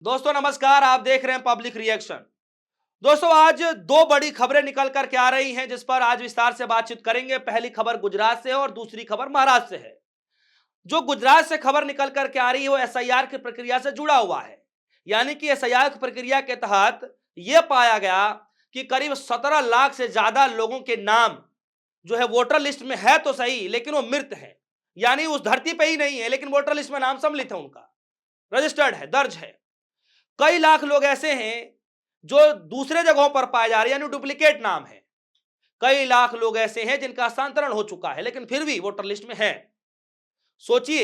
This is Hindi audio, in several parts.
दोस्तों नमस्कार, आप देख रहे हैं पब्लिक रिएक्शन। दोस्तों आज दो बड़ी खबरें निकल कर के आ रही हैं जिस पर आज विस्तार से बातचीत करेंगे। पहली खबर गुजरात से है और दूसरी खबर महाराष्ट्र से है। जो गुजरात से खबर निकल कर के आ रही है वो एसआईआर की प्रक्रिया से जुड़ा हुआ है। यानी कि एसआईआर की प्रक्रिया के तहत यह पाया गया कि करीब 17 लाख से ज्यादा लोगों के नाम जो है वोटर लिस्ट में है तो सही, लेकिन वो मृत है। यानी उस धरती पे ही नहीं है, लेकिन वोटर लिस्ट में नाम सम्मिलित है, उनका रजिस्टर्ड है, दर्ज है। कई लाख लोग ऐसे हैं जो दूसरे जगहों पर पाए जा रहे हैं, यानी डुप्लीकेट नाम है। कई लाख लोग ऐसे हैं जिनका हस्तांतरण हो चुका है लेकिन फिर भी वोटर लिस्ट में है। सोचिए।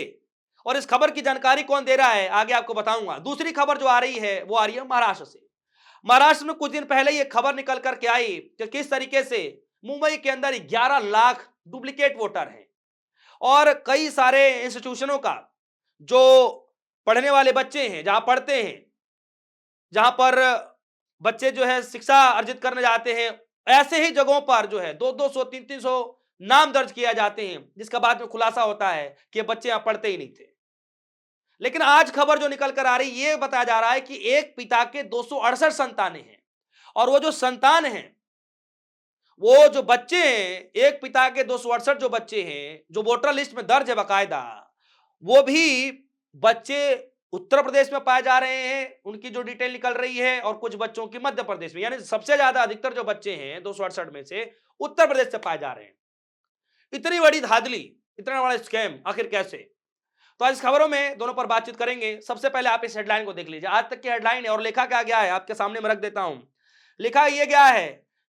और इस खबर की जानकारी कौन दे रहा है आगे आपको बताऊंगा। दूसरी खबर जो आ रही है वो आ रही है महाराष्ट्र से। महाराष्ट्र में कुछ दिन पहले ये खबर निकल करके आई कि किस तरीके से मुंबई के अंदर 11 लाख डुप्लीकेट वोटर हैं और कई सारे इंस्टीट्यूशनों का जो पढ़ने वाले बच्चे हैं, जहां पढ़ते हैं, जहां पर बच्चे जो है शिक्षा अर्जित करने जाते हैं, ऐसे ही जगहों पर जो है 200-200 300-300 नाम दर्ज किया जाते हैं, जिसका बाद में खुलासा होता है कि बच्चे यहां पढ़ते ही नहीं थे। लेकिन आज खबर जो निकल कर आ रही है ये बताया जा रहा है कि एक पिता के 268 संतानें हैं और वो जो संतान हैं, वो जो बच्चे हैं, एक पिता के 268 जो बच्चे हैं जो वोटर लिस्ट में दर्ज है बाकायदा, वो भी बच्चे उत्तर प्रदेश में पाए जा रहे हैं, उनकी जो डिटेल निकल रही है, और कुछ बच्चों की मध्य प्रदेश में। यानी सबसे ज्यादा अधिकतर जो बच्चे हैं 268 में से उत्तर प्रदेश से पाए जा रहे हैं। इतनी बड़ी धांधली, इतना बड़ा स्कैम आखिर कैसे? तो आज इस खबरों में दोनों पर बातचीत करेंगे। सबसे पहले आप इस हेडलाइन को देख लीजिए। आज तक की हेडलाइन है और लिखा क्या गया है आपके सामने मैं रख देता हूं। लिखा यह गया है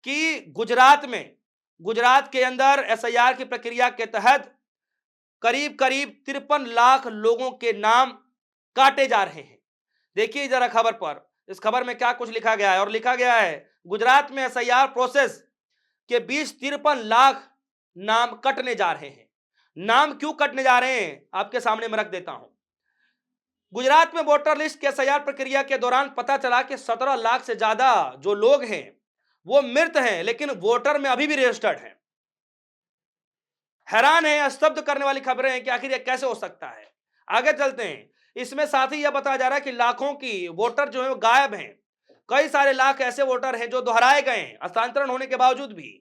कि गुजरात के अंदर एसआईआर की प्रक्रिया के तहत करीब करीब 53 लाख लोगों के नाम काटे जा रहे हैं। देखिए जरा खबर पर, इस खबर में क्या कुछ लिखा गया है। और लिखा गया है गुजरात में एसआईआर प्रोसेस के बीच 53 लाख नाम कटने जा रहे हैं। नाम क्यों कटने जा रहे हैं आपके सामने मैं रख देता हूं। गुजरात में वोटर लिस्ट के एसआईआर प्रक्रिया के दौरान पता चला कि 17 लाख से ज्यादा जो लोग हैं वो मृत हैं, लेकिन वोटर में अभी भी रजिस्टर्ड हैं। हैरान है, स्तब्ध करने वाली खबरें हैं कि आखिर यह कैसे हो सकता है। आगे चलते हैं। इसमें साथ ही यह बताया जा रहा है कि लाखों की वोटर जो है वो गायब हैं। कई सारे लाख ऐसे वोटर हैं जो दोहराए गए हैं हस्तांतरण होने के बावजूद भी।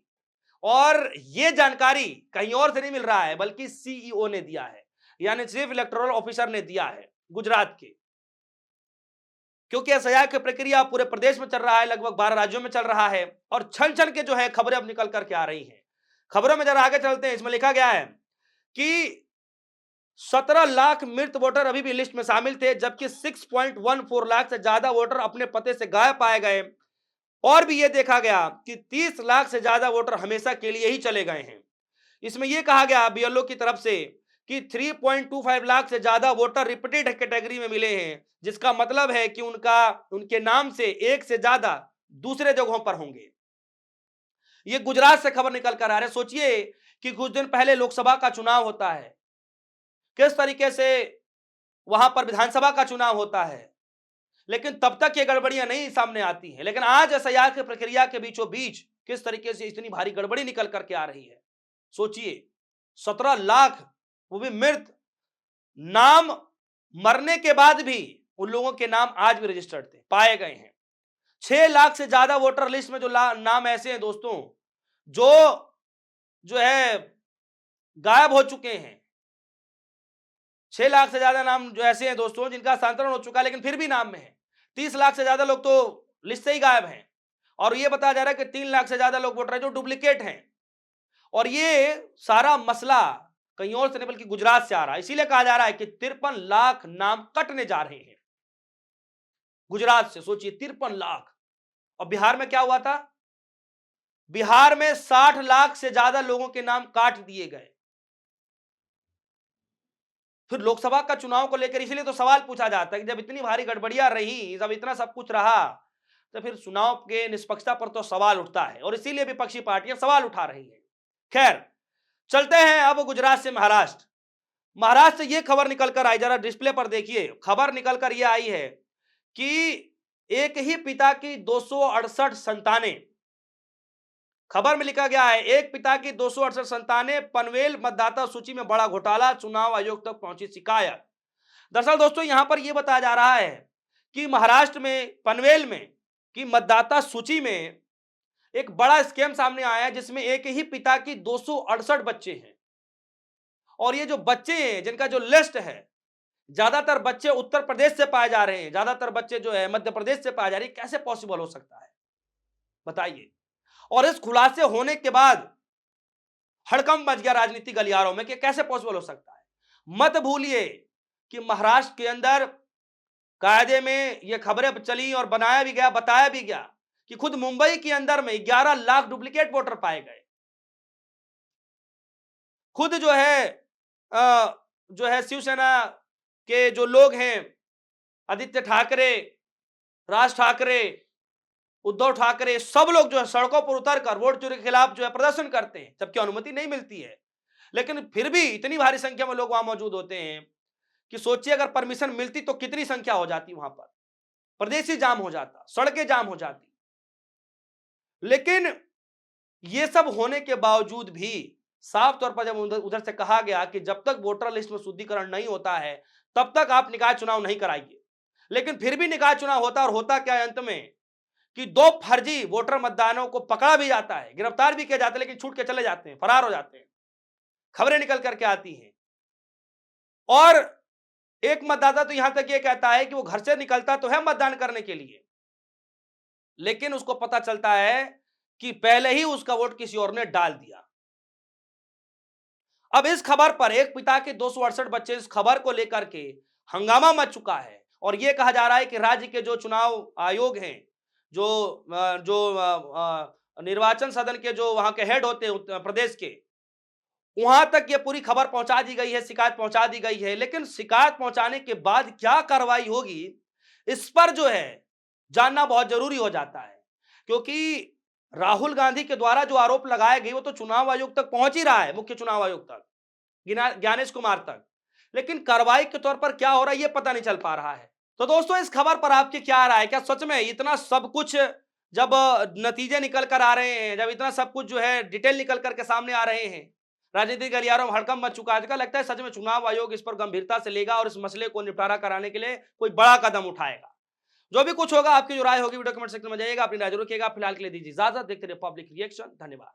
और यह जानकारी कहीं और से नहीं मिल रहा है बल्कि सीईओ ने दिया है, यानी चीफ इलेक्टोरल ऑफिसर ने दिया है गुजरात के। क्योंकि एसआईआर की प्रक्रिया पूरे प्रदेश में चल रहा है, लगभग 12 राज्यों में चल रहा है और छन छन के जो है खबरें अब निकल करके आ रही हैं। खबरों में जरा आगे चलते हैं। इसमें लिखा गया है कि 17 लाख मृत वोटर अभी भी लिस्ट में शामिल थे, जबकि 6.14 लाख से ज्यादा वोटर अपने पते से गायब पाए गए। और भी यह देखा गया कि 30 लाख से ज्यादा वोटर हमेशा के लिए ही चले गए हैं। इसमें यह कहा गया बीएलओ की तरफ से कि 3.25 लाख से ज्यादा वोटर रिपीटेड कैटेगरी में मिले हैं, जिसका मतलब है कि उनके नाम से एक से ज्यादा दूसरे जगहों पर होंगे। यह गुजरात से खबर निकल कर आ रहा है। सोचिए कि कुछ दिन पहले लोकसभा का चुनाव होता है, किस तरीके से वहां पर विधानसभा का चुनाव होता है, लेकिन तब तक ये गड़बड़ियां नहीं सामने आती हैं। लेकिन आज एसआईआर की प्रक्रिया के बीचों बीच किस तरीके से इतनी भारी गड़बड़ी निकल करके आ रही है। सोचिए 17 लाख, वो भी मृत। नाम मरने के बाद भी उन लोगों के नाम आज भी रजिस्टर्ड थे, पाए गए हैं। 6 लाख से ज्यादा वोटर लिस्ट में जो नाम ऐसे हैं दोस्तों जो है गायब हो चुके हैं। 6 लाख से ज्यादा नाम जो ऐसे हैं दोस्तों जिनका हस्तांतरण हो चुका है लेकिन फिर भी नाम में है। 30 लाख से ज्यादा लोग तो लिस्ट से ही गायब हैं। और यह बताया जा रहा है कि 3 लाख से ज्यादा लोग वोटर हैं जो डुप्लीकेट हैं। और ये सारा मसला कहीं और से नहीं बल्कि गुजरात से आ रहा है। इसीलिए कहा जा रहा है कि 53 लाख नाम कटने जा रहे हैं गुजरात से। सोचिए 53 लाख। और बिहार में क्या हुआ था? बिहार में 60 लाख से ज्यादा लोगों के नाम काट दिए गए। फिर लोकसभा का चुनाव को लेकर इसीलिए तो सवाल पूछा जाता है कि जब इतनी भारी गड़बड़ियां रही, जब इतना सब कुछ रहा, तो फिर चुनाव के निष्पक्षता पर तो सवाल उठता है और इसीलिए विपक्षी पार्टियां सवाल उठा रही हैं। खैर चलते हैं अब गुजरात से महाराष्ट्र। महाराष्ट्र से यह खबर निकल कर आई, जरा डिस्प्ले पर देखिए। खबर निकल कर यह आई है कि एक ही पिता की 268 संतानें। खबर में लिखा गया है एक पिता की 268 संतानें, पनवेल मतदाता सूची में बड़ा घोटाला, चुनाव आयोग तक पहुंची शिकायत। दरअसल दोस्तों यहां पर यह बताया जा रहा है कि महाराष्ट्र में पनवेल में की मतदाता सूची में एक बड़ा स्कैम सामने आया है, जिसमें एक ही पिता की 268 बच्चे हैं। और ये जो बच्चे हैं जिनका जो लिस्ट है, ज्यादातर बच्चे उत्तर प्रदेश से पाए जा रहे हैं, ज्यादातर बच्चे जो है मध्य प्रदेश से पाए जा रहे हैं। कैसे पॉसिबल हो सकता है, बताइए। और इस खुलासे होने के बाद हड़कंप मच गया राजनीति गलियारों में कि कैसे पॉसिबल हो सकता है। मत भूलिए कि महाराष्ट्र के अंदर कायदे में यह खबरें चली और बनाया भी गया, बताया भी गया कि खुद मुंबई के अंदर में 11 लाख डुप्लीकेट वोटर पाए गए। खुद जो है शिवसेना के जो लोग हैं, आदित्य ठाकरे, राज ठाकरे, उद्धव ठाकरे, सब लोग जो है सड़कों पर उतरकर वोट चोरी के खिलाफ जो है प्रदर्शन करते हैं, जबकि अनुमति नहीं मिलती है। लेकिन फिर भी इतनी भारी संख्या में लोग वहां मौजूद होते हैं कि सोचिए अगर परमिशन मिलती तो कितनी संख्या हो जाती वहां पर। प्रदेश ही जाम हो जाता, सड़कें जाम हो जाती। लेकिन ये सब होने के बावजूद भी साफ तौर पर जब उधर से कहा गया कि जब तक वोटर लिस्ट में शुद्धिकरण नहीं होता है तब तक आप निकाय चुनाव नहीं कराइए, लेकिन फिर भी निकाय चुनाव होता, और होता क्या है अंत में कि 2 फर्जी वोटर मतदानों को पकड़ा भी जाता है, गिरफ्तार भी किया जाता है, लेकिन छूट के चले जाते हैं, फरार हो जाते हैं। खबरें निकल करके आती हैं। और एक मतदाता तो यहां तक ये कहता है कि वो घर से निकलता तो है मतदान करने के लिए, लेकिन उसको पता चलता है कि पहले ही उसका वोट किसी और ने डाल दिया। अब इस खबर पर एक पिता के 268 बच्चे, इस खबर को लेकर के हंगामा मच चुका है और यह कहा जा रहा है कि राज्य के जो चुनाव आयोग हैं, जो निर्वाचन सदन के जो वहां के हेड होते हैं उत्तर प्रदेश के, वहां तक ये पूरी खबर पहुंचा दी गई है, शिकायत पहुंचा दी गई है। लेकिन शिकायत पहुंचाने के बाद क्या कार्रवाई होगी, इस पर जो है जानना बहुत जरूरी हो जाता है, क्योंकि राहुल गांधी के द्वारा जो आरोप लगाए गए वो तो चुनाव आयोग तक पहुंच ही रहा है, मुख्य चुनाव आयोग तक, ज्ञानेश कुमार तक। लेकिन कार्रवाई के तौर पर क्या हो रहा है ये पता नहीं चल पा रहा है। तो दोस्तों, इस खबर पर आपकी क्या राय है? क्या सच में इतना सब कुछ जब नतीजे निकल कर आ रहे हैं, जब इतना सब कुछ जो है डिटेल निकल करके सामने आ रहे हैं, राजनीतिक गलियारों में हड़कंप मच चुका है, तो क्या लगता है सच में चुनाव आयोग इस पर गंभीरता से लेगा और इस मसले को निपटारा कराने के लिए कोई बड़ा कदम उठाएगा? जो भी कुछ होगा, आपकी जो राय होगी वीडियो कमेंट सेक्शन में जाइएगा, अपनी राय जरूर रखिएगा। फिलहाल के लिए दीजिए इजाजत, देखते रहिए पब्लिक रिएक्शन। धन्यवाद।